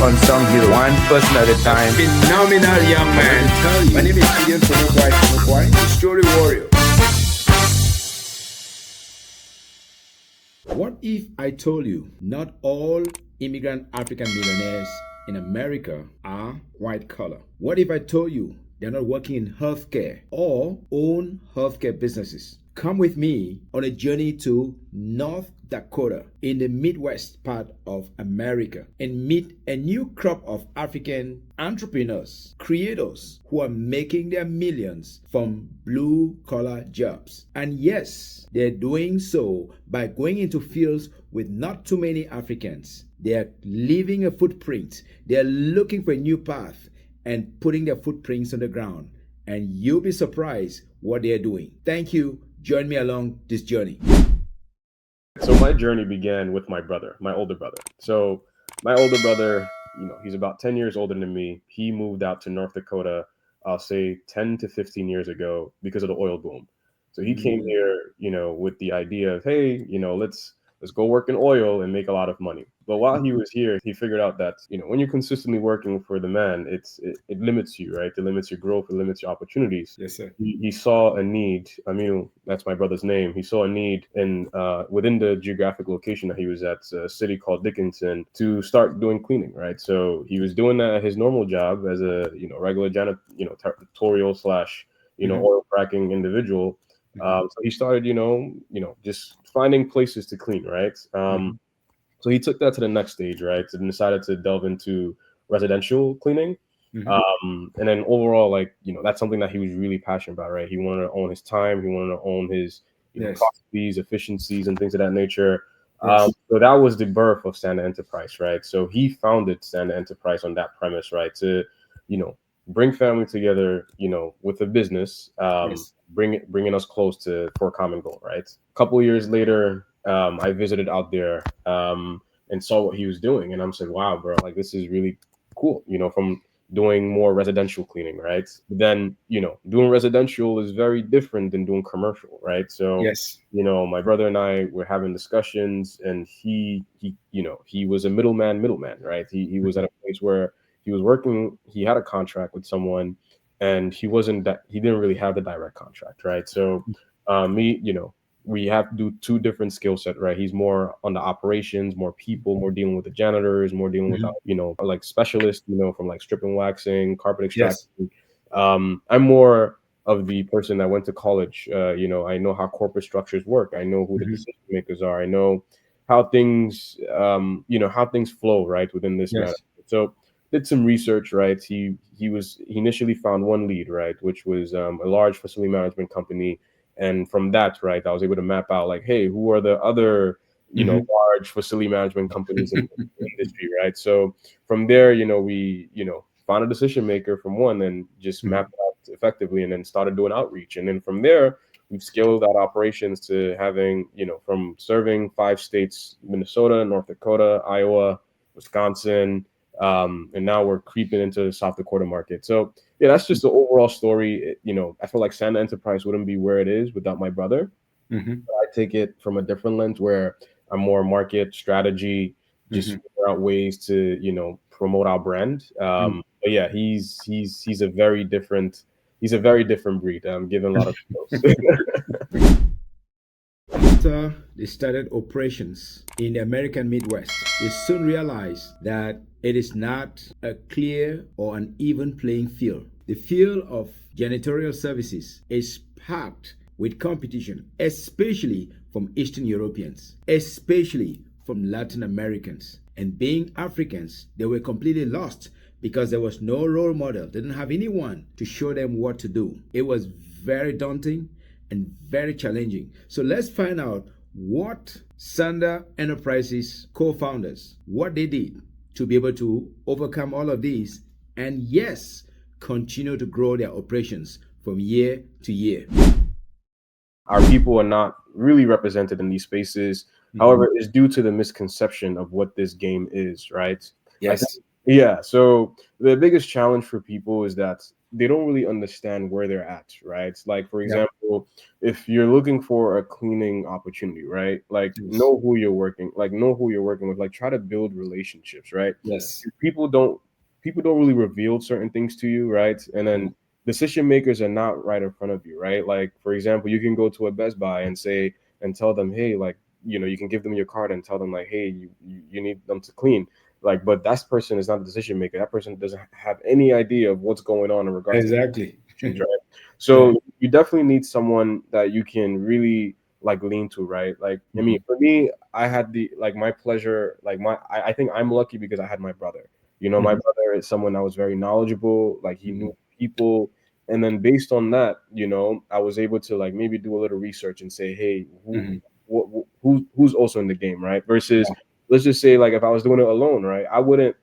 unsung hero, one person at a time. Phenomenal young man. My name is Gideon Fonokwai, the story warrior. What if I told you not all immigrant African millionaires in America are white collar? What if I told you they're not working in healthcare or own healthcare businesses? Come with me on a journey to North Dakota in the Midwest part of America and meet a new crop of African entrepreneurs, creators who are making their millions from blue collar jobs. And yes, they're doing so by going into fields with not too many Africans. They are leaving a footprint. They are looking for a new path and putting their footprints on the ground. And you'll be surprised what they're doing. Thank you. Join me along this journey. So my journey began with my brother, my older brother. So my older brother, he's about 10 years older than me. He moved out to North Dakota, I'll say 10 to 15 years ago because of the oil boom. So he came here, with the idea of, hey, let's go work in oil and make a lot of money. But while he was here, he figured out that, when you're consistently working for the man, it limits you, right? It limits your growth, it limits your opportunities. Yes, sir. He saw a need. That's my brother's name. He saw a need in within the geographic location that he was at, a city called Dickinson, to start doing cleaning, right? So he was doing that at his normal job as a, regular janitorial slash, oil fracking individual. So he started, just finding places to clean, right? So he took that to the next stage, right? And decided to delve into residential cleaning. And then overall, that's something that he was really passionate about, right? He wanted to own his time. He wanted to own his processes, efficiencies, and things of that nature. So that was the birth of Sanda Enterprise, right? So he founded Sanda Enterprise on that premise, right? To, bring family together, with a business, bringing us close for a common goal, right? A couple of years later, I visited out there and saw what he was doing, and I'm saying, wow, bro, this is really cool, from doing more residential cleaning, right? But then, doing residential is very different than doing commercial, right? So, my brother and I were having discussions, and he was a middleman, right? He was at a place where he was working, he had a contract with someone, and he didn't really have the direct contract, right? So we have to do two different skill set, right? He's more on the operations, more people, more dealing with the janitors, more dealing with, like specialists, from like stripping, waxing, carpet extracting. I'm more of the person that went to college. I know how corporate structures work. I know who the decision makers are. I know how things, how things flow, right, within this matter. So did some research, right? He initially found one lead, right, which was a large facility management company. And from that, right, I was able to map out hey, who are the other, large facility management companies in the industry, right? So from there, we, found a decision maker from one and just mapped it out effectively, and then started doing outreach. And then from there, we've scaled out operations to having, from serving 5 states, Minnesota, North Dakota, Iowa, Wisconsin, and now we're creeping into the South Dakota market. So yeah, that's just the overall story. I feel like Sanda Enterprise wouldn't be where it is without my brother. But I take it from a different lens where I'm more market strategy, just figure out ways to, promote our brand. But yeah, he's a very different breed. I'm giving a lot of kudos. After they started operations in the American Midwest, they soon realized that it is not a clear or an even playing field. The field of janitorial services is packed with competition, especially from Eastern Europeans, especially from Latin Americans. And being Africans, they were completely lost because there was no role model. They didn't have anyone to show them what to do. It was very daunting and very challenging. So let's find out what Sanda Enterprises co-founders, what they did to be able to overcome all of these, and yes, continue to grow their operations from year to year. Our people are not really represented in these spaces. However, it's due to the misconception of what this game is, right? Yes. Yeah. So the biggest challenge for people is that, they don't really understand where they're at, right? It's like, for Yeah. example, if you're looking for a cleaning opportunity, right? Like Yes. know who you're working with, like try to build relationships, right? Yes. People don't people don't really reveal certain things to you, right? And Yeah. then decision makers are not right in front of you, right? Like for example, you can go to a Best Buy and say and tell them, hey, like you can give them your card and tell them like, hey, you need them to clean. Like, but that person is not the decision maker. That person doesn't have any idea of what's going on in regards to Exactly. right? Yeah. So you definitely need someone that you can really like lean to, right? Like, I mean, Mhm. for me, I had the like my pleasure, like I think I'm lucky because I had my brother. You know, my Mhm. brother is someone that was very knowledgeable, like he Mhm. knew people. And then based on that, I was able to like maybe do a little research and say, hey, Mhm. who's also in the game, right? Versus Yeah. let's just say like if I was doing it alone, right? Would have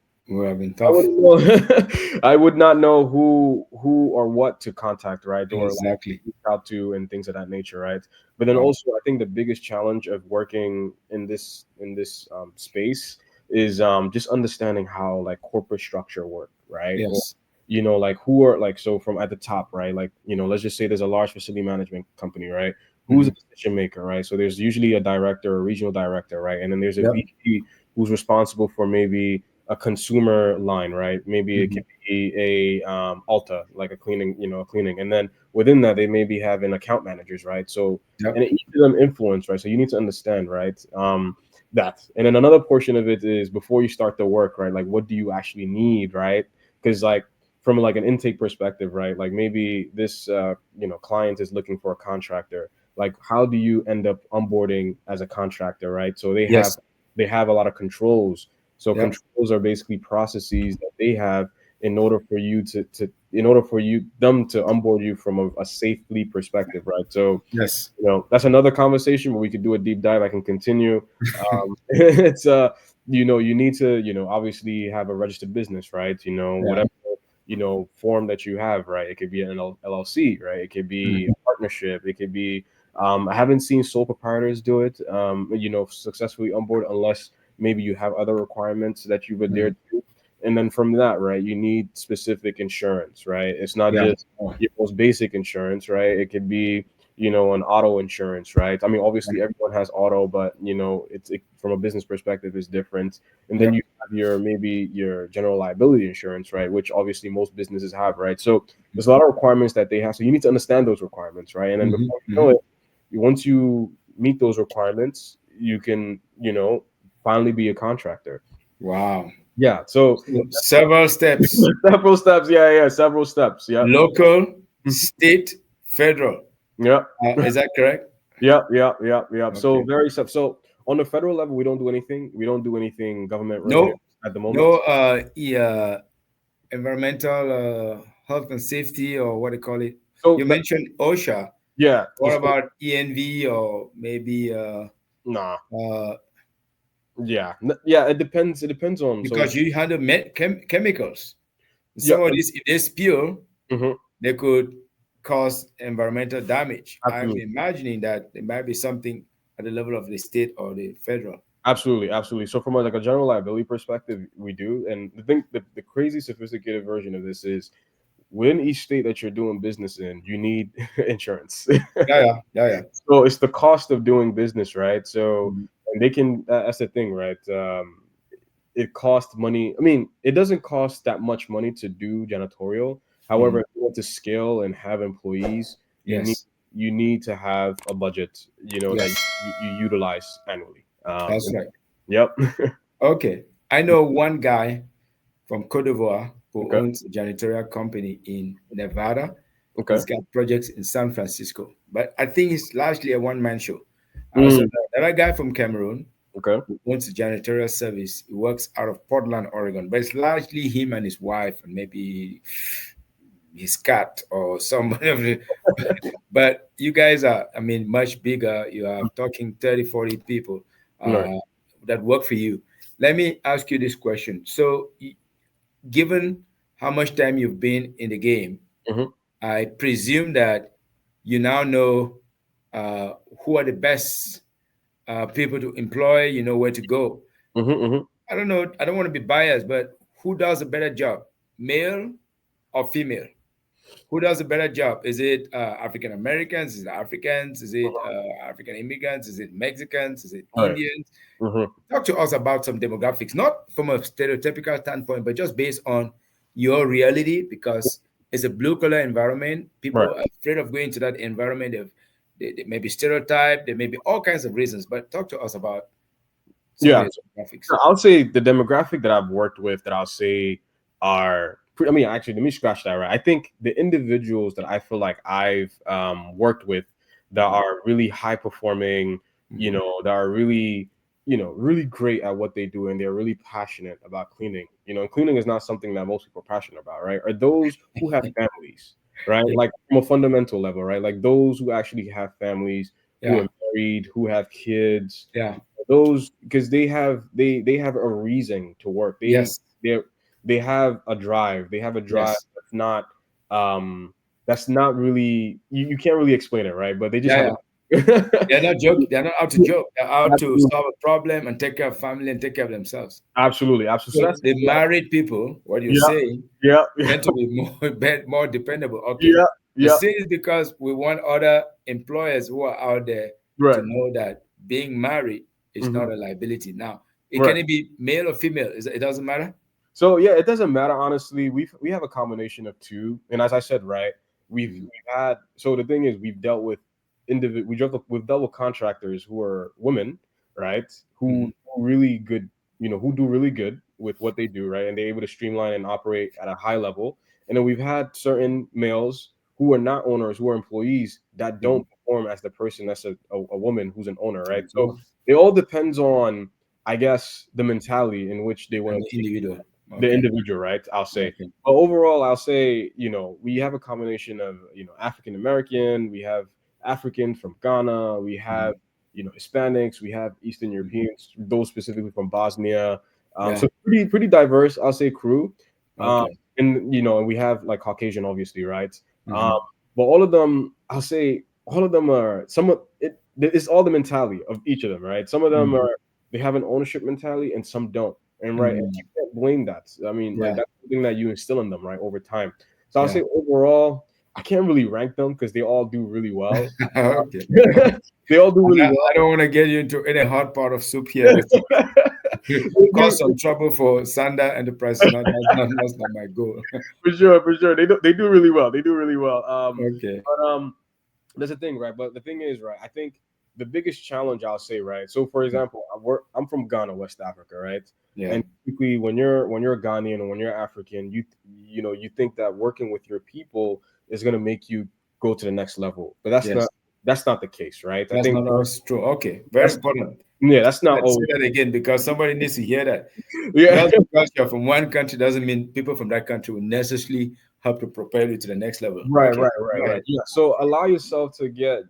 been I tough. wouldn't know. I would not know who or what to contact, right? Or like Exactly. reach out to and things of that nature, right? But then Wow. also, I think the biggest challenge of working in this space is just understanding how like corporate structure work, right? Or Yes. like who are like so from at the top, right? Like let's just say there's a large facility management company, right? Who's a Mhm. decision maker, right? So there's usually a director, a regional director, right? And then there's a Yep. VP who's responsible for maybe a consumer line, right? Maybe it Mhm. could be a Alta, like a cleaning, and then within that they maybe have an account managers, right? So and Yep. each of them influence, right? So you need to understand, right? That, and then another portion of it is before you start the work, right? Like what do you actually need, right? Because like from like an intake perspective, right? Like maybe this client is looking for a contractor. Like how do you end up onboarding as a contractor, right? So Yes. they have a lot of controls, so Yep. controls are basically processes that they have in order for you to in order for you them to onboard you from a safely perspective, right? So Yes. that's another conversation where we could do a deep dive. I can continue. It's you need to obviously have a registered business, right? Yeah. Whatever form that you have, right? It could be an LLC, right? It could be Mhm. a partnership. It could be I haven't seen sole proprietors do it, successfully on board unless maybe you have other requirements that you would dare Mhm. do. And then from that, right, you need specific insurance, right? It's not Yeah. just Oh. your most basic insurance, right? It could be, an auto insurance, right? I mean, obviously everyone has auto, but from a business perspective is different. And then Yep. you have maybe your general liability insurance, right? Which obviously most businesses have, right? So there's a lot of requirements that they have. So you need to understand those requirements, right? And then Mhm. before you know Mhm. it, once you meet those requirements, you can, finally be a contractor. Wow. Yeah. So So several steps. several steps. Yeah, yeah, several steps. Yeah. Local, state, federal. Yeah. Is that correct? Yeah, yeah, yeah, yeah. So Okay. very stuff. So on the federal level, we don't do anything. We don't do anything government related No, at the no moment. environmental health and safety or what do you call it? So You mentioned OSHA. yeah. What So, about ENV or maybe nah. uh, Yeah. Yeah. It depends. It depends on. So because you handle chemicals. yeah. Some of these, if they spill, Mhm. they could cause environmental damage. I'm Absolutely. imagining that there might be something at the level of the state or the federal. Absolutely, absolutely. So from like a general liability perspective, we do. And the crazy sophisticated version of this is within each state that you're doing business in, you need insurance. Yeah, yeah, yeah, yeah. So it's the cost of doing business, right? So Mhm. and they can that's the thing, right? It costs money. I mean, it doesn't cost that much money to do janitorial. However, Mhm. if you want to scale and have employees, you need Yes, you need to have a budget, that yes, you utilize annually. that's right. Yep. Okay, I know one guy from Cote d'Ivoire who Okay. owns a janitorial company in Nevada. Okay. He's got projects in San Francisco, but I think it's largely a one-man show. I also Mm, know another guy from Cameroon okay. who owns a janitorial service. He works out of Portland, Oregon, but it's largely him and his wife and maybe his cat or somebody of the, but you guys are, I mean, much bigger. You are talking 30, 40 people Right. uh, that work for you. Let me ask you this question. So, given how much time you've been in the game, Mm-hmm. I presume that you now know uh, who are the best people to employ, you know where to go. Mm-hmm. Mm-hmm. I don't know, I don't want to be biased, but who does a better job, male or female? Who does a better job? Is it African Americans? Is it Africans? Is it African immigrants? Is it Mexicans? Is it All right. Indians? Mhm. Talk to us about some demographics, not from a stereotypical standpoint, but just based on your reality, because it's a blue collar environment. Right. People are afraid of going to that environment. They may be stereotyped, there may be all kinds of reasons, but talk to us about some of Yeah. the demographics. So I'll say the demographic that I've worked with that I'll say are, I mean, actually, let me scratch that, right? I think the individuals that I feel like I've worked with that are really high performing, Mhm. that are really, really great at what they do and they're really passionate about cleaning. And cleaning is not something that most people are passionate about, right? Are those who have families, right? Yeah, Like from a fundamental level, right? Like those who actually have families, who yeah, are married, who have kids, yeah. those because they have a reason to work. Yes, They they have a drive. They have a drive yes. um that's not really, you can't really explain it, right? But they just Yeah, have yeah. a They're not joking. They're not out to joke. They're out to absolutely, solve a problem and take care of family and take care of themselves. absolutely, absolutely. So So that's the exactly, married people, what you're yeah, saying, yeah, tend to be more more dependable. Okay. yeah, I yeah, say this because we want other employers who are out there to right, know that being married is hmm not a liability. Now, right. can it be male or female? It doesn't matter. So yeah, it doesn't matter honestly. We have a combination of two, and as I said, right, Mhm. we've had. So the thing is, we've dealt with we've dealt with contractors who are women, right, who Mhm. do really good, who do really good with what they do, right, and they're able to streamline and operate at a high level. And then we've had certain males who are not owners, who are employees that don't Mhm. perform as the person that's a woman who's an owner, right? So Oh, it all depends on, I guess, the mentality in which they want an to take individual. the Okay. individual, right? I'll say. Okay. But overall, I'll say, we have a combination of, African American, we have African from Ghana, we have, Mhm. Hispanics, we have Eastern Mhm. Europeans, those specifically from Bosnia. Yeah. So pretty diverse, I'll say, crew. Um, Okay. and we have like Caucasian, obviously, right? Um, Mhm. but all of them, I'll say, all of them are somewhat. It's all the mentality of each of them, right? Some of them Mhm. are, they have an ownership mentality, and some don't. And right, and you Mhm. can't blame that. I mean, like Yeah. that's something that you instill in them, right, over time. So I'll Yeah. say overall, I can't really rank them because they all do really well. Okay. They all do really I well. don't want to get you into any hot pot of soup here. Let's They cause do, some trouble for Sanda Enterprises. Not that's not my goal. for sure, for sure. They do really well. They do really well. Okay. But That's the thing, right? But the thing is, right, I think the biggest challenge, I'll say, right. So, for example, I'm from Ghana, West Africa, right? Yeah. And typically, when you're a Ghanaian and when you're African, you think that working with your people is gonna make you go to the next level, but Yes. that's not the case, right? I That's think not always true. Okay. Very that's important. yeah, that's not Let's say always that again because somebody needs to hear that. yeah. Just because you're from one country doesn't mean people from that country will necessarily help to propel you to the next level. Right, Okay. right, right, Go right. ahead. Yeah. So allow yourself to get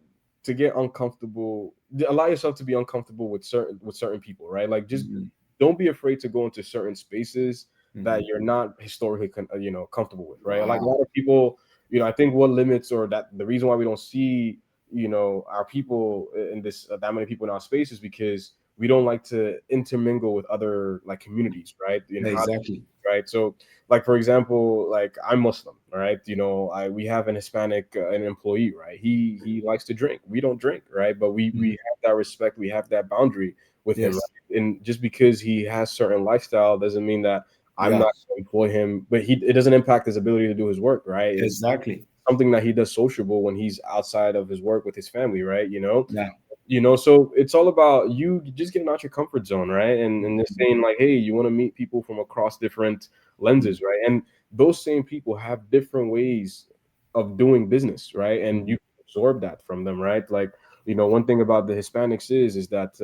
uncomfortable. Allow yourself to be uncomfortable with certain people, right? Like just Mhm. don't be afraid to go into certain spaces that Mhm. you're not historically comfortable with, right? Like a Wow. lot of people, I think what limits, or that the reason why we don't see our people in this that many people in our space is because we don't like to intermingle with other like communities, right? In how, Exactly. right? So like for example, like I'm Muslim, right? I we have an Hispanic an employee, right? He likes to drink. We don't drink, right? But we Mhm. have that respect. We have that boundary with him, Yes. right? And just because he has certain lifestyle doesn't mean that I'm Yeah. not going to employ him. But it doesn't impact his ability to do his work, right? It's Exactly. something that he does sociable when he's outside of his work with his family, right? Yeah. So it's all about you just getting out your comfort zone, right? And just Mhm. saying like, hey, you want to meet people from across different Mhm. lenses, right? And those same people have different ways of doing business, right? And Mhm. you absorb that from them, right? Like, one thing about the Hispanics is that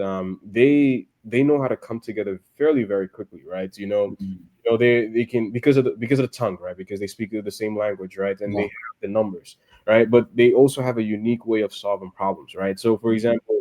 they know how to come together fairly very quickly, right? Mhm. They can, because of the tongue, right? Because they speak the same language, right? And they Yeah. have the numbers, right? But they also have a unique way of solving problems, right? So, for Mhm. example,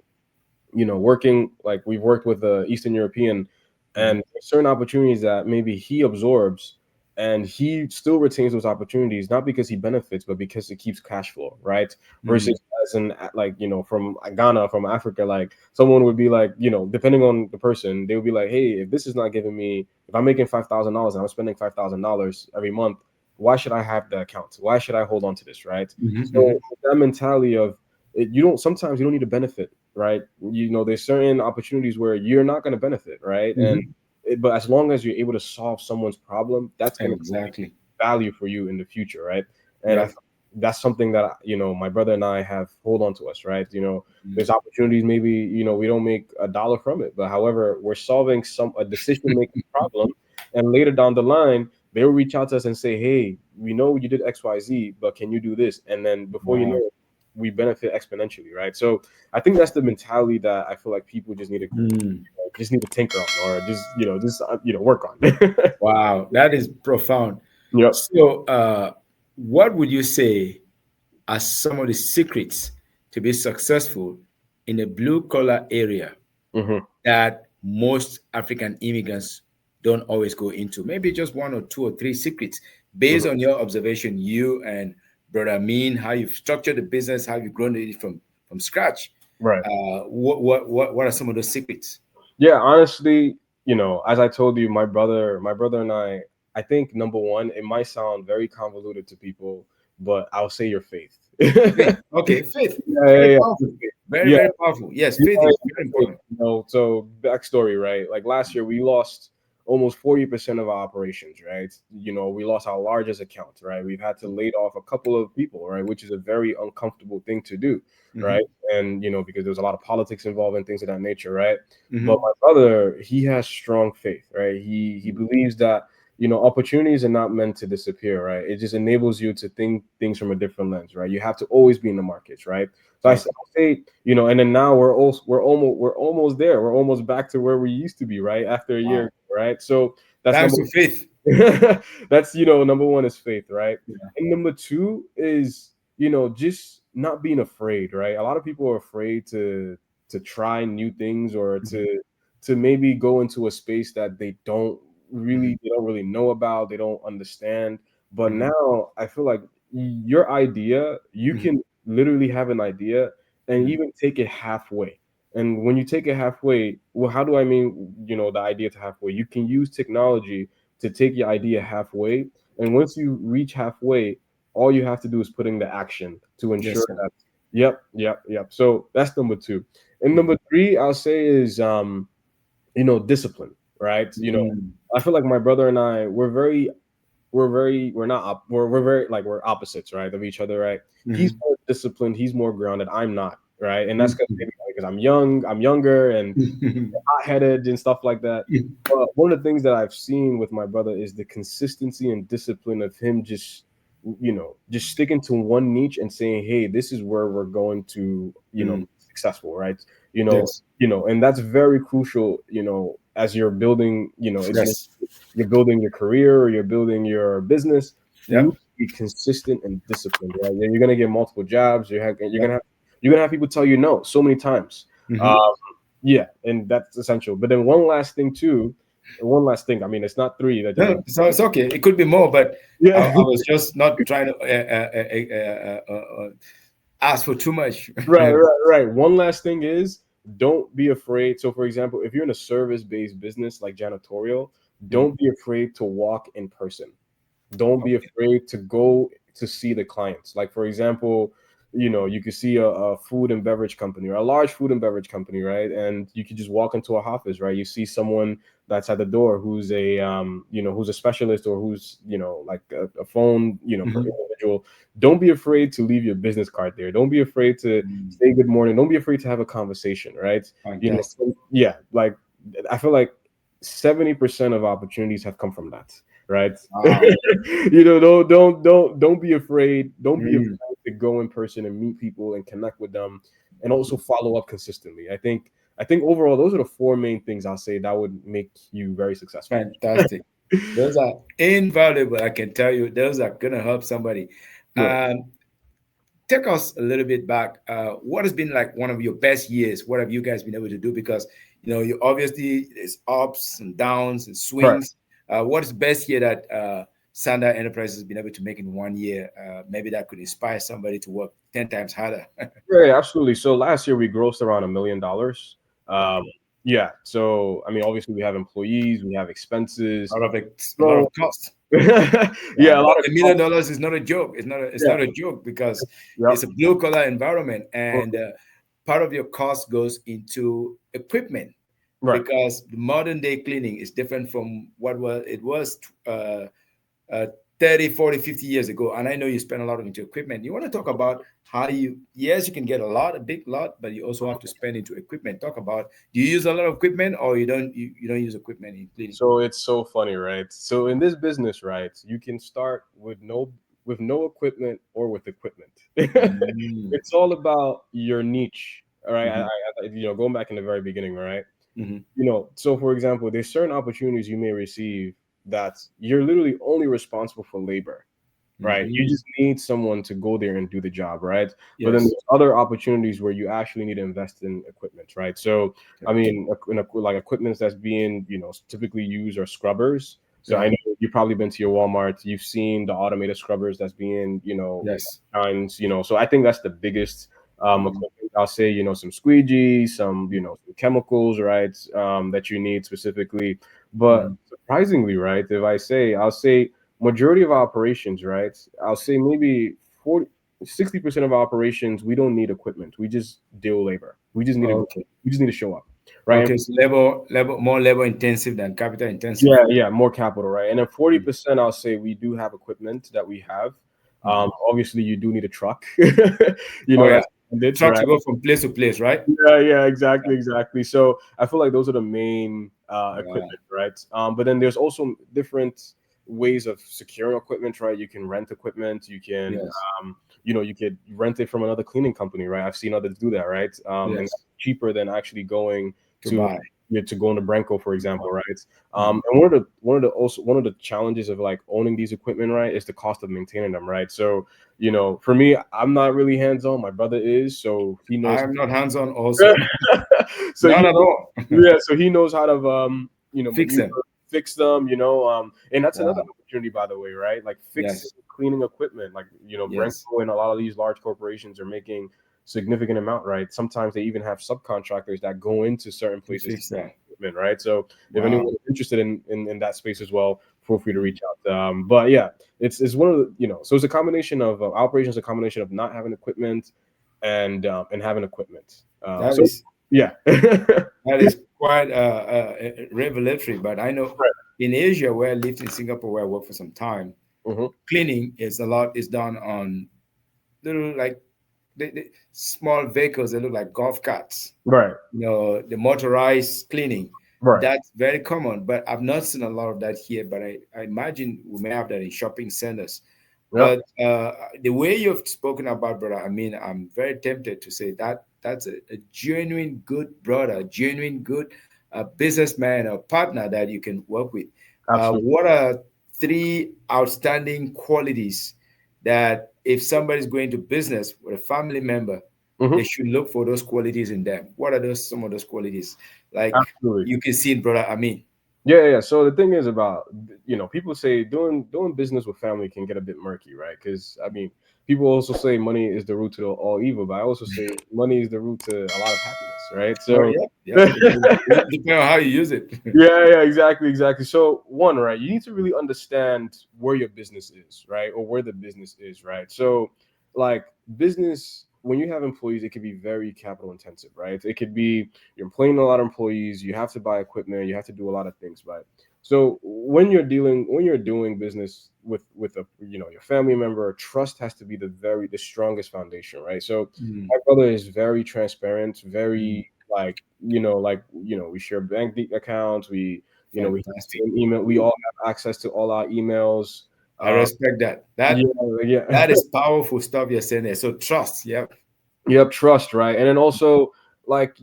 working like we've worked with the Eastern European, Mhm. and certain opportunities that maybe he absorbs, and he still retains those opportunities, not because he benefits, but because it keeps cash flow, right? Mhm. Versus as in like from Ghana, from Africa, like someone would be like, depending on the person, they would be like, hey, if this is not giving me, if I'm making $5,000 and I'm spending $5,000 every month, why should I have the account? Why should I hold on to this, right? Mm-hmm. So that mentality of it, you don't sometimes you don't need to benefit, right? There's certain opportunities where you're not going to benefit, right? And Mm-hmm. but as long as you're able to solve someone's problem, that's going to Exactly. value for you in the future, right? And Yep. that's something that my brother and I have hold on to us, right? Mm-hmm. There's opportunities, maybe we don't make a dollar from it, but however, we're solving a decision making problem, and later down the line, they will reach out to us and say, "Hey, we know you did XYZ, but can you do this?" And then before you know Wow. it, we benefit exponentially, right? So I think that's the mentality that I feel like people Mm. just need to tinker on, or just work on. Wow, that is profound. Yep. So, what would you say are some of the secrets to be successful in a blue collar area Hmm. that most African immigrants don't always go into? Maybe just one or two or three secrets based Hmm. on your observation, you and Brother Amin, how you've structured the business, how you've grown it from scratch. Right. What are some of those secrets? Yeah, honestly, as I told you, my brother and I think number one, it might sound very convoluted to people, but I'll say your faith. Yeah, Faith. Okay, faith. yeah, Very yeah, powerful. Very, yeah. very powerful. Yes, Yeah, faith is very important. so backstory, right? Like last year, we lost almost 40% of our operations, right? We lost our largest account, right? We've had to lay off a couple of people, right? Which is a very uncomfortable thing to do, Mm-hmm. right? And because there's a lot of politics involved and things of that nature, right? But Mm-hmm. my brother, he has strong faith, right? He believes that opportunities are not meant to disappear, right? It just enables you to think things from a different lens, right? You have to always be in the markets, right? So I Okay. say, and then now we're almost there. We're almost back to where we used to be, right? After a year, Wow. right? So that's Thanks number to faith. that's number one is faith, right? Yeah. And number two is just not being afraid, right? A lot of people are afraid to try new things, or Mm-hmm. to maybe go into a space that Mm-hmm. they don't really know about, they don't understand. But Mm-hmm. now I feel like your idea, you Mm-hmm. can literally have an idea and Mm-hmm. even take it halfway. And when you take it halfway, well, how do I mean, the idea to halfway? You can use technology to take your idea halfway. And once you reach halfway, all you have to do is put in the action to Yes, ensure sir. that, yep, yep, yep. So that's number two. And Mm-hmm. number three, I'll say is, discipline, right? Mm-hmm. I feel like my brother and I, we're not we're very, like, we're opposites, right, of each other, right? He's more disciplined, he's more grounded, I'm not, right? And that's because I'm younger and Mm-hmm. hot-headed and stuff like that. But one of the things that I've seen with my brother is the consistency and discipline of him just sticking to one niche and saying, hey, this is where we're going to be successful, right? Yes. And that's very crucial, as you're building, Yes. you're building your career or you're building your business. You need Yep. to be consistent and disciplined, right? You're gonna get multiple jobs. Yep. You're gonna have people tell you no so many times. Um, Mm-hmm. yeah, and that's essential. But then one last thing too, one last thing. I mean, it's not three that No, so it's okay. It could be more, but I yeah. was just not trying to ask for too much. Right, right, right. One last thing is, don't be afraid. So, for example, if you're in a service-based business like Janitorial, Mhm. don't be afraid to walk in person. Don't be Okay. afraid to go to see the clients. Like, for example, you could see a food and beverage company or a large food and beverage company, right? And you could just walk into a office, right? You see someone that's at the door who's who's a specialist, or who's like a phone Mhm. individual. Don't be afraid to leave your business card there. Don't be afraid to Mm. say good morning. Don't be afraid to have a conversation, right? Fantastic. Yeah, like, I feel like 70% of opportunities have come from that, right? Wow. Don't be afraid. Don't be Mm. afraid to go in person and meet people and connect with them, and also follow up consistently. I think overall, those are the four main things I'll say that would make you very successful. Fantastic. Those are invaluable. I can tell you, those are going to help somebody. Right. Um, Take us a little bit back. What has been like one of your best years? What have you guys been able to do? Because you obviously there's ups and downs and Correct. swings. What is the best year that Sanda Enterprises has been able to make in 1 year? Maybe that could inspire somebody to work 10 times harder. Yeah, absolutely. So last year we grossed around $1 million. Um, Okay. Yeah. So I mean, obviously we have employees, we have expenses. A lot So of cost. Yeah, yeah, a but lot of $1 million is not a joke. It's yeah. not a joke because Yep. it's a blue collar environment, Mhm. and part of your cost goes into equipment Right. because the modern day cleaning is different from what was uh, 30, 40, 50 years ago. And I know you spend a lot into equipment. You want to talk about how yes, you can get a big lot, but you also have to spend into equipment. Talk about, do you use a lot of equipment or you don't use equipment in cleaning? So it's so funny, right? So in this business, right, you can start with no equipment or with equipment. Mm. It's all about your niche. All right. Mhm. Going back in the very beginning, right? Mhm. So for example, there's certain opportunities you may receive that you're literally only responsible for labor, right? You Mhm. just need someone to go there and do the job, right? But then Yes. there's other opportunities where you actually need to invest in equipment, right? So I Correct. mean, like equipment that's being typically used are scrubbers. So I Yeah. know you've probably been to your Walmart, you've seen the automated scrubbers that's being Yes. kinds. So I think that's the biggest Mhm. equipment. I'll say some squeegee, some Mhm. some chemicals, right? That you need specifically. But Mhm. surprisingly, right? I'll say majority of our operations, right? I'll say maybe 40, 60% of our operations, we don't need equipment. We just deal labor. Okay. We just need to show up, right? Okay. So more labor intensive than capital intensive. Yeah, more capital, right? And then Mhm. 40%, I'll say we do have equipment that we have. Mhm. Obviously, you do need a truck. Oh yeah. That's it, Truck right? to go from place to place, right? Yeah, exactly. So I feel like those are the main Yeah. equipment, right? But then there's also different ways of securing equipment, right? You can rent equipment. You can, Yes. you could rent it from another cleaning company, right? I've seen others do that, right? And Yes. that's cheaper than actually going To to buy. to go into Branco, for example, right? Mhm. And one of the challenges of like owning these equipment, right, is the cost of maintaining them, right? So for me, I'm not really hands on. My brother is, so he knows. I'm not hands on also. So Not at all. so he knows how to Fix maneuver, them. fix them, and that's another Wow. opportunity, by the way, right? Like fixing Yes. cleaning equipment, like Yes. Brenco and a lot of these large corporations are making significant amount, right? Sometimes they even have subcontractors that go into certain To places to fix fix that. equipment, right? So if anyone Wow. is interested in that space as well, feel free to Mhm. reach out. But yeah, it's one of the so it's a combination of operations, a combination of not having equipment and having equipment. That So is yeah. that is quite revelatory. But I know Right. in Asia, where I lived in Singapore, where I worked for some time, Mhm. cleaning is done on little like small vehicles that look like golf carts. Right. The motorized cleaning. Right. That's very common, but I've not seen a lot of that here. But I imagine we may have that in shopping centers. Yep. But the way you've spoken about, brother, I mean, I'm very tempted to say that that's a genuine good brother, genuine good businessman or partner that you can work with. Absolutely. What are three outstanding qualities that if somebody's going to business with a family member, they Mhm. should look for those qualities in them? What are those some of those qualities? Like Absolutely. you can see in brother, I mean, Yeah. So the thing is about people say doing business with family can get a bit murky, right? Because I mean, people also say money is the root to all evil, but I also say money is the root to a lot of happiness, right? oh So yeah, yeah, depending on how you use it. yeah, exactly. So one, right, you need to really understand where your business is, right, or where the business is, right. So, like business, when you have employees, it can be very capital intensive, right? It could be you're employing a lot of employees, you have to buy equipment, you have to do a lot of things, right? So when you're doing business with a your family member, trust has to be the strongest foundation, right? So Mm, my brother is very transparent, mm, very we share accounts. We have the fantastic. same email. We all have access to all our emails. I Uh, respect that. yeah, yeah. That is powerful stuff you're saying there. So trust, yeah. Yep, trust, right? And then also like,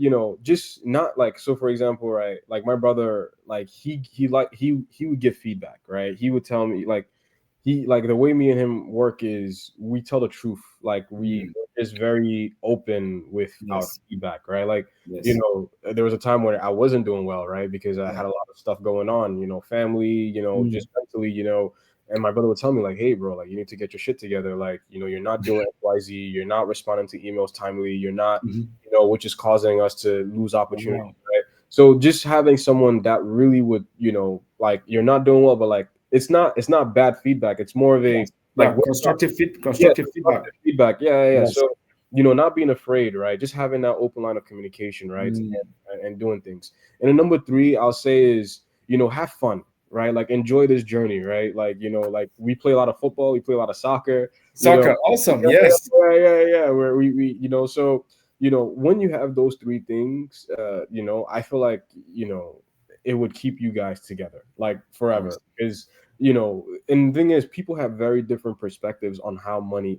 just not like, so for example, right, like my brother, like he would give feedback, right? He would tell me like the way me and him work is we tell the truth. Like we Mm, is very open with our yes, feedback, right? Like, yes, there was a time when I wasn't doing well, right? Because I yeah. had a lot of stuff going on, family, Mm, just mentally, and my brother would tell me like, "Hey, bro, like you need to get your shit together. Like, you're not doing XYZ. You're not responding to emails timely. You're not, mhm. which is causing us to lose opportunities." Wow. Right. So just having someone that really would, like you're not doing well, but like it's not bad feedback. It's more of a Yes. like Yeah, yeah, constructive feedback. constructive feedback. Yeah, yeah, yeah. Yes. So not being afraid, right? Just having that open line of communication, right? Mm. And doing things. And then number three, I'll say is have fun, right? Like enjoy this journey, right? Like like we play a lot of football, we play a lot of soccer, Soccer, awesome. yeah, Yes. yeah. Where we so when you have those three things, I feel like it would keep you guys together like forever. Because and the thing is, people have very different perspectives on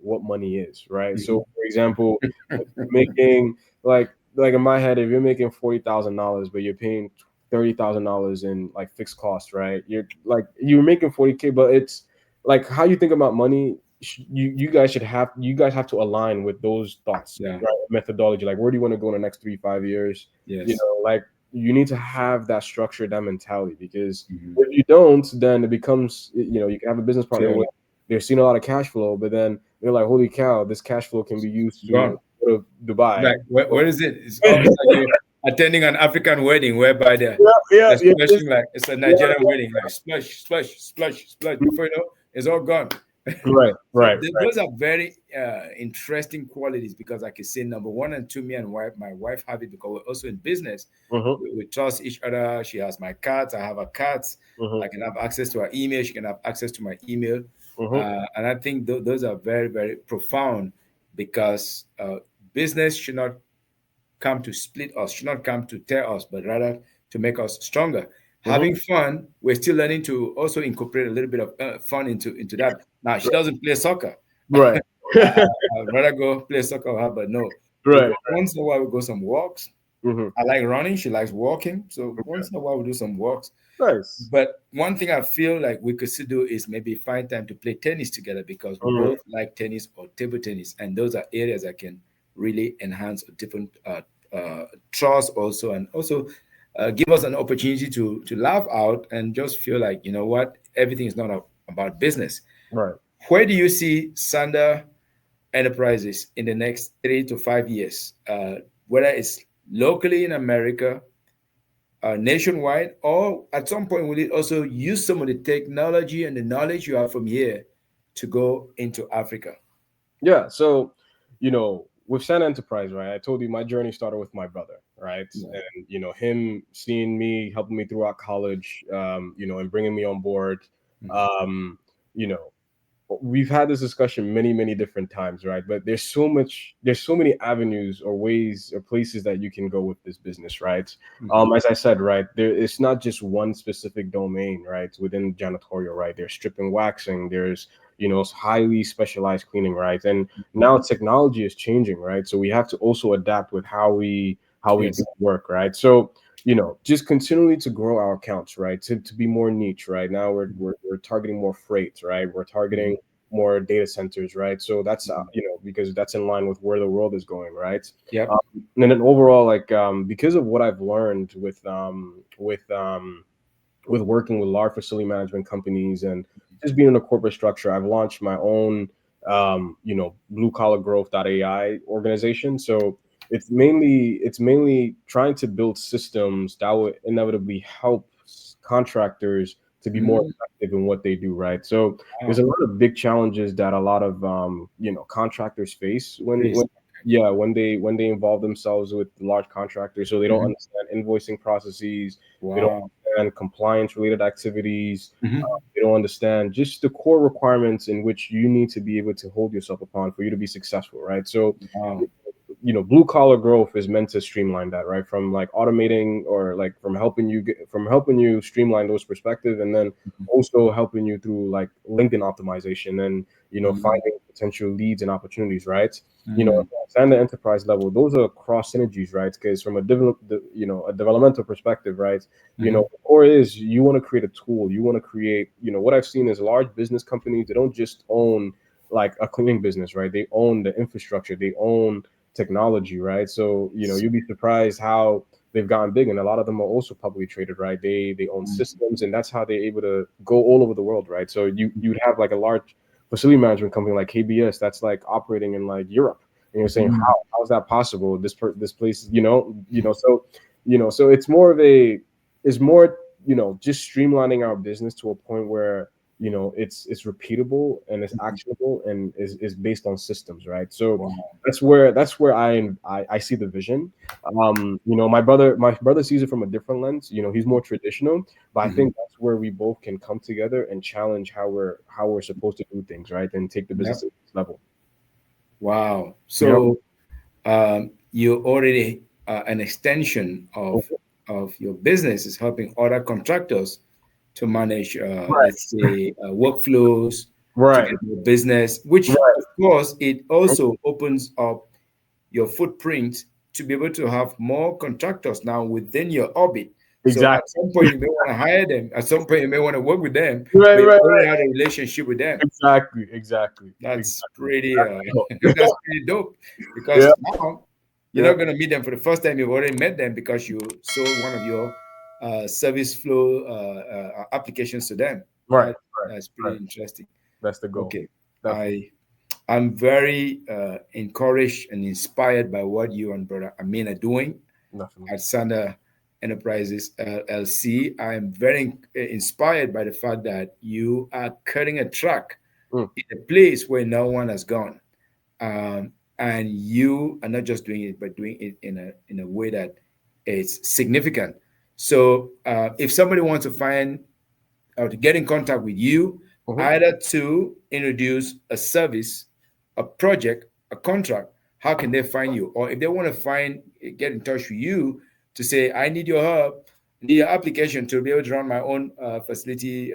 what money is, right? So, for example, if you're making like in my head, if you're making $40,000, but you're paying $30,000 in like fixed costs, right? You're making 40K, but it's like how you think about money. You guys have to align with those thoughts, Yeah. right? Methodology, like where do you want to go in the next 3-5 years? Yes. Like you need to have that structure, that mentality, because Mhm. if you don't, then it becomes, you can have a business partner Sure. with they're seeing a lot of cash flow, but then they're like, holy cow, this cash flow can be used Gone. to go to Dubai. Like, where is it? It's almost like you're attending an African wedding whereby they're Yeah. splashing, like it's a Nigerian wedding, like splash, splash, splash, splash. Before you know, it's all gone. Right, So right, right. those are very interesting qualities, because I can say number one and two, me and my wife have it because we're also in business. Mm-hmm, We trust each other. She has my cards, I have her cards. mm-hmm, I can have access to her email. She can have access to my email. mm-hmm. And I think those are very, very profound, because business should not come to split us, should not come to tear us, but rather to make us stronger. Mm-hmm. Having fun, we're still learning to also incorporate a little bit of fun into that. Now, she doesn't play soccer. Right. I'd rather go play soccer with her, but no. So Right. once in a while, we go some walks. Mm-hmm. I like running. She likes walking. So Okay. once in a while, we do some walks. Nice. But one thing I feel like we could still do is maybe find time to play tennis together, because we Mm-hmm. both like tennis or table tennis. And those are areas that can really enhance a different trust also, and also give us an opportunity to laugh out and just feel like, you know what, everything is not about business. Right. Where do you see Sanda Enterprises in the next 3 to 5 years? Whether it's locally in America, nationwide, or at some point will it also use some of the technology and the knowledge you have from here to go into Africa? Yeah. So, with Santa Enterprise, right? I told you my journey started with my brother, right? Yeah. And him seeing me, helping me throughout college, and bringing me on board. Mhm. You know, we've had this discussion many different times, right? But there's so many avenues or ways or places that you can go with this business, right? Mhm. As I said, right, it's not just one specific domain, right? Within janitorial, right? There's stripping, waxing, there's highly specialized cleaning, right? And now technology is changing, right? So we have to also adapt with how we do Yes. work, right? So just continually to grow our accounts, right? To be more niche, right? Now we're targeting more freight, right? We're targeting Mhm. more data centers, right? So that's Mhm. because that's in line with where the world is going, right? Yep. And then overall, like because of what I've learned with working with large facility management companies and just being in a corporate structure, I've launched my own blue collar growth.ai organization. So it's mainly trying to build systems that would inevitably help contractors to be more Mm. effective in what they do, right? So there's Wow. a lot of big challenges that a lot of contractors face when Please. when they involve themselves with large contractors. So they don't Mhm. understand invoicing processes, they don't Wow. understand compliance related activities, Mhm. they don't understand just the core requirements in which you need to be able to hold yourself upon for you to be successful, right? So Wow. blue collar growth is meant to streamline that, right? From like automating or like from helping you streamline those perspectives, and then Mhm. also helping you through like LinkedIn optimization and Mhm. finding potential leads and opportunities, right? Mhm. And the enterprise level, those are cross synergies, right? Because from a developmental perspective, right? Mhm. The core is you want to create a tool. You want to create, what I've seen is large business companies, they don't just own like a cleaning business, right? They own the infrastructure, they own technology, right? So, you'd be surprised how they've gotten big, and a lot of them are also publicly traded, right? They own Mhm. systems, and that's how they're able to go all over the world, right? So you'd have like a large facility management company like KBS that's like operating in like Europe, and you're saying Mhm. how's that possible? This place, so So it's more, just streamlining our business to a point where, it's repeatable and it's actionable and is based on systems, right? So Wow. that's where I see the vision. My brother sees it from a different lens. He's more traditional, but I Mhm. think that's where we both can come together and challenge how we're supposed to do things, right? And take the business Yep. to the next level. Wow. Yep. So you already an extension of your business is helping other contractors to manage, Right. let's say, workflows to Right. get more business, which Right. of course it also opens up your footprint to be able to have more contractors now within your orbit. So at Exactly. some point you may want to hire them. At some point you may want to work with them, Right. but you Right. already Right. had a relationship with them. Exactly. Exactly. That's Exactly. pretty That's that's pretty dope yeah. because now you're Yeah. not going to meet them for the first time. You've already met them because you sold one of your service flow applications to them. Right. That's pretty Right. interesting. That's the goal. Okay, Definitely. I'm very encouraged and inspired by what you and brother Amin are doing Definitely. at Sanda Enterprises LLC. I am very inspired by the fact that you are cutting a track Mm. in a place where no one has gone, and you are not just doing it, but doing it in a way that is significant. So, if somebody wants to find or to get in contact with you, Mhm. either to introduce a service, a project, a contract, how can they find you? Or if they want to get in touch with you to say, I need your help, need your application to be able to run my own facility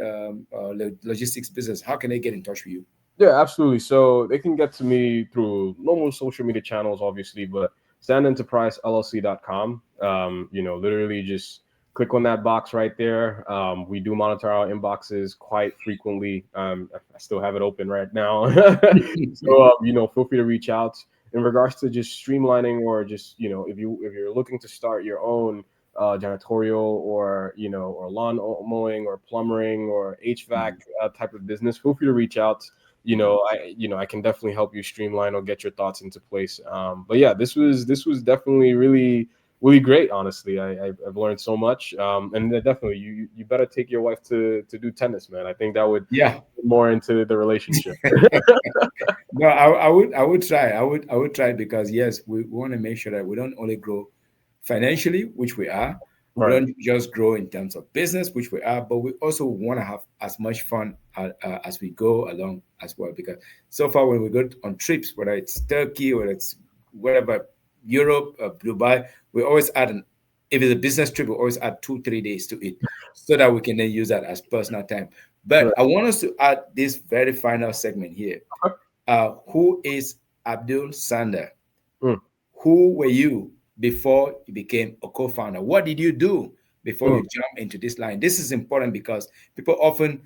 logistics business, how can they get in touch with you? Yeah, absolutely. So they can get to me through normal social media channels, obviously, but sandenterprisellc.com. Literally just click on that box right there. We do monitor our inboxes quite frequently. I still have it open right now. So, feel free to reach out in regards to just streamlining, or just, if you're looking to start your own janitorial, or lawn mowing, or plumbing, or HVAC type of business, feel free to reach out. I can definitely help you streamline or get your thoughts into place. But yeah, this was definitely really really great. Honestly, I've learned so much. And then definitely you better take your wife to do tennis, man. I think that would Yeah. more into the relationship. No, I would try. I would try because yes, we want to make sure that we don't only grow financially, which we are. We Right. don't just grow in terms of business, which we are, but we also want to have as much fun as we go along as well. Because so far, when we go on trips, whether it's Turkey or it's wherever, Europe, Dubai, we always add if it's a business trip, we always add 2 3 days to it, so that we can then use that as personal time. But Right. I want us to add this very final segment here. Who is Abdul Sanda? Mm, Who were you before you became a co-founder? What did you do before mm. you jump into this line? This is important because people often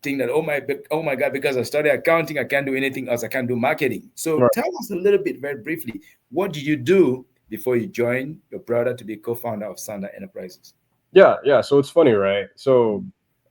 think that oh my God, because I studied accounting, I can't do anything else. I can't do marketing. So Right. tell us a little bit, very briefly, what did you do before you joined your brother to be co-founder of Sanda Enterprises? Yeah, yeah. So it's funny, right? So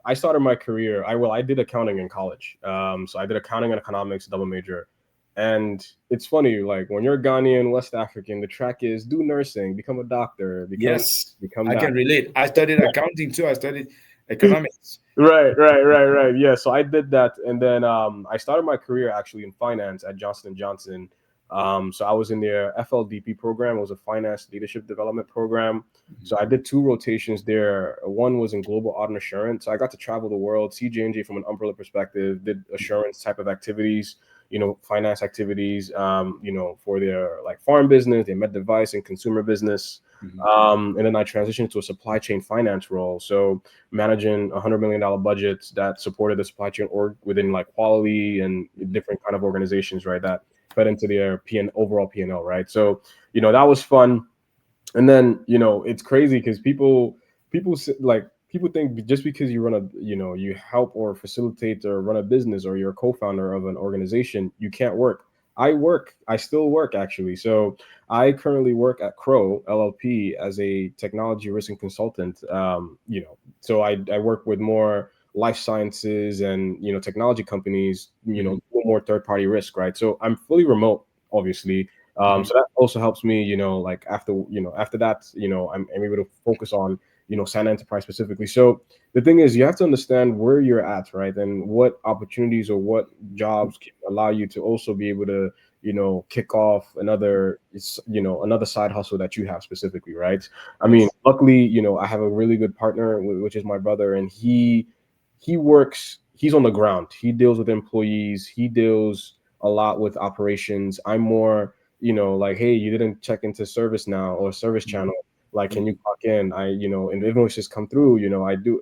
I started my career. I did accounting in college. So I did accounting and economics, double major. And it's funny, like when you're Ghanaian, West African, the track is do nursing, become a doctor, Yes, become I that. can relate. I studied accounting too. I studied economics. Right, right, right, right. Yeah, so I did that, and then I started my career actually in finance at Johnson and Johnson. So I was in their FLDP program. It was a finance leadership development program. So I did 2 rotations there. One was in global audit assurance. So I got to travel the world, see J&J from an umbrella perspective, did assurance type of activities, finance activities, for their like farm business, their med device and consumer business. Mhm. And then I transitioned to a supply chain finance role. So managing $100 million budgets that supported the supply chain org within like quality and different kind of organizations, right? That fed into their overall P&L, right? So, that was fun. And then, it's crazy because people think just because you run you help or facilitate or run a business, or you're a co-founder of an organization, you can't work. I still work actually. So I currently work at Crow LLP as a technology risk and consultant. So I work with more life sciences and technology companies, Mhm. more third party risk, right? So I'm fully remote, obviously. So that also helps me, like after that, I'm able to focus on, Santa Enterprise specifically. So the thing is, you have to understand where you're at, right? And what opportunities or what jobs can allow you to also be able to, kick off another side hustle that you have specifically, right? I mean, Yes. luckily, I have a really good partner, which is my brother, and he's on the ground. He deals with employees. He deals a lot with operations. I'm more, like, hey, you didn't check into service now or service channel. Like, can you clock in? And the invoices come through. I do.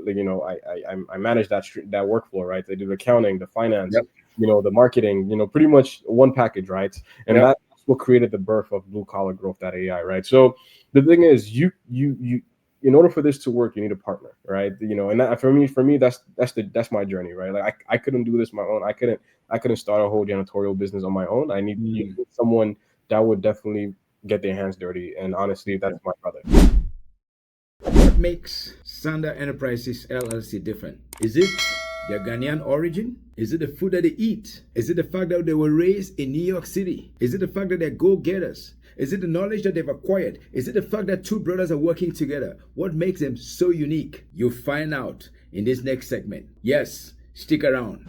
I manage that workflow, right? I do the accounting, the finance, Yep. The marketing. Pretty much one package, right? And Yep. that's what created the birth of Blue Collar Growth.ai, right? So the thing is, you in order for this to work, you need a partner, right? And that, for me, that's my journey, right? Like I couldn't do this on my own. I couldn't start a whole janitorial business on my own. You need someone that would definitely get their hands dirty. And honestly, that's my brother. What makes Sanda Enterprises LLC different? Is it their Ghanaian origin? Is it the food that they eat? Is it the fact that they were raised in New York City? Is it the fact that they're go-getters? Is it the knowledge that they've acquired? Is it the fact that two brothers are working together? What makes them so unique? You'll find out in this next segment. Yes, stick around.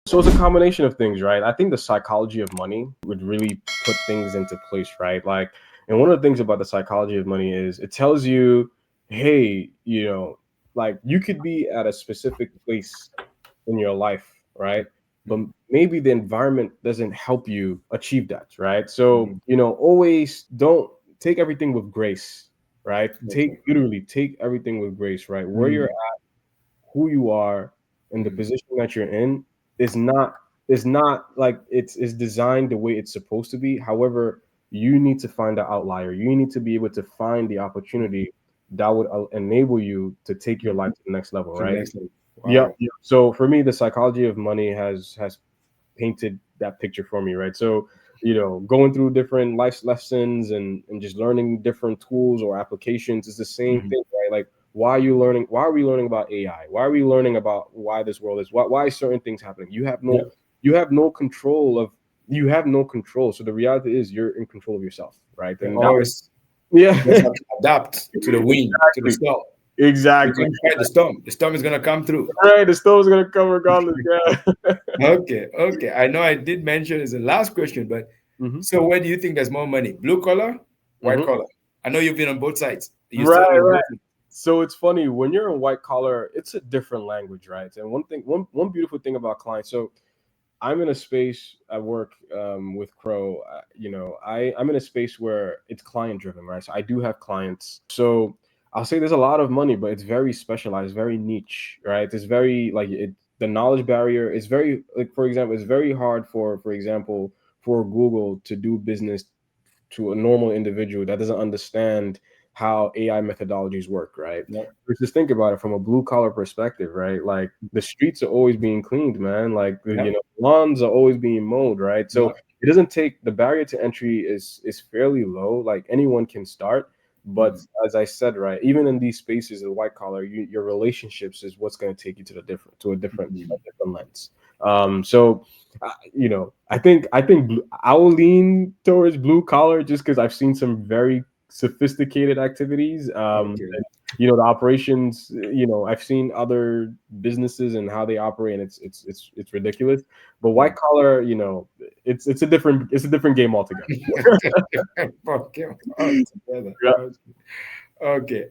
So it's a combination of things, right? I think the psychology of money would really put things into place, right? Like, and one of the things about the psychology of money is it tells you, hey, like you could be at a specific place in your life, right? But maybe the environment doesn't help you achieve that, right? So, always don't take everything with grace, right? Literally take everything with grace, right? Where you're who you are and the position that you're in is not like it's designed the way it's supposed to be. However, you need to find the outlier. You need to be able to find the opportunity that would enable you to take your life to the next level, To the right? next level. Yeah. Wow. So for me, the psychology of money has painted that picture for me, right? So, going through different life lessons and just learning different tools or applications is the same thing, right? Like, why are you learning? Why are we learning about AI? Why are we learning about why this world is? Why certain things happening? Yep. You have no control of. You have no control. So the reality is, you're in control of yourself, right? And that, Always yeah, just have to adapt to the wind, to the storm. You exactly. can't fight the storm. The storm is going to come through. Right, the storm's gonna come regardless. Yeah. Okay. I know I did mention it's the last question, but hmm so where do you think there's more money? Blue collar, white hmm collar? I know you've been on both sides. You still Right, in right. both. So it's funny when you're in white collar, it's a different language, right? And one beautiful thing about clients. So I'm in a space at work with Crow. I'm in a space where it's client driven, right? So I do have clients. So I'll say there's a lot of money, but it's very specialized, very niche, right? It's very like the knowledge barrier is very, like, for example, it's very hard for example, for Google to do business to a normal individual that doesn't understand how AI methodologies work, right? Yep. Just think about it from a blue collar perspective, right? Like the streets are always being cleaned, man. Like Yep. lawns are always being mowed, right? So Yep. it doesn't take the barrier to entry is fairly low. Like anyone can start, but as I said, right, even in these spaces of white collar, your relationships is what's going to take you to a different lens. So I think I will lean towards blue collar just because I've seen some very sophisticated activities. Okay. The operations. I've seen other businesses and how they operate, and it's ridiculous. But white collar, it's a different game altogether. Okay. All together. Yeah.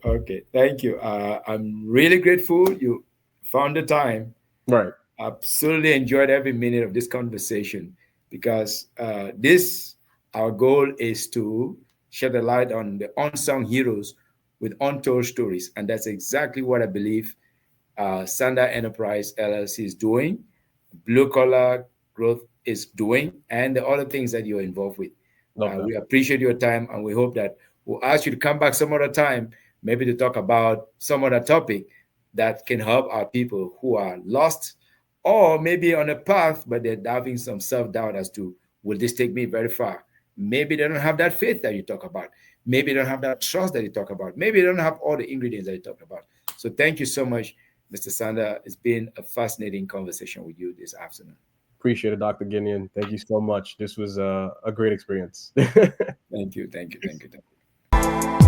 Okay. Thank you. I'm really grateful you found the time. Right. Absolutely enjoyed every minute of this conversation because this our goal is to shed a light on the unsung heroes with untold stories, and that's exactly what I believe Sanda Enterprise LLC is doing, Blue Collar Growth is doing, and the other things that you're involved with. Love that. We appreciate your time, and we hope that we'll ask you to come back some other time, maybe to talk about some other topic that can help our people who are lost or maybe on a path, but they're having some self-doubt as to, will this take me very far? Maybe they don't have that faith that you talk about. Maybe they don't have that trust that you talk about. Maybe they don't have all the ingredients that you talk about. So thank you so much, Mr. Sanda. It's been a fascinating conversation with you this afternoon. Appreciate it, Dr. Guinean. Thank you so much. This was a great experience. Thank you. Thank you. Thank you. Thank you.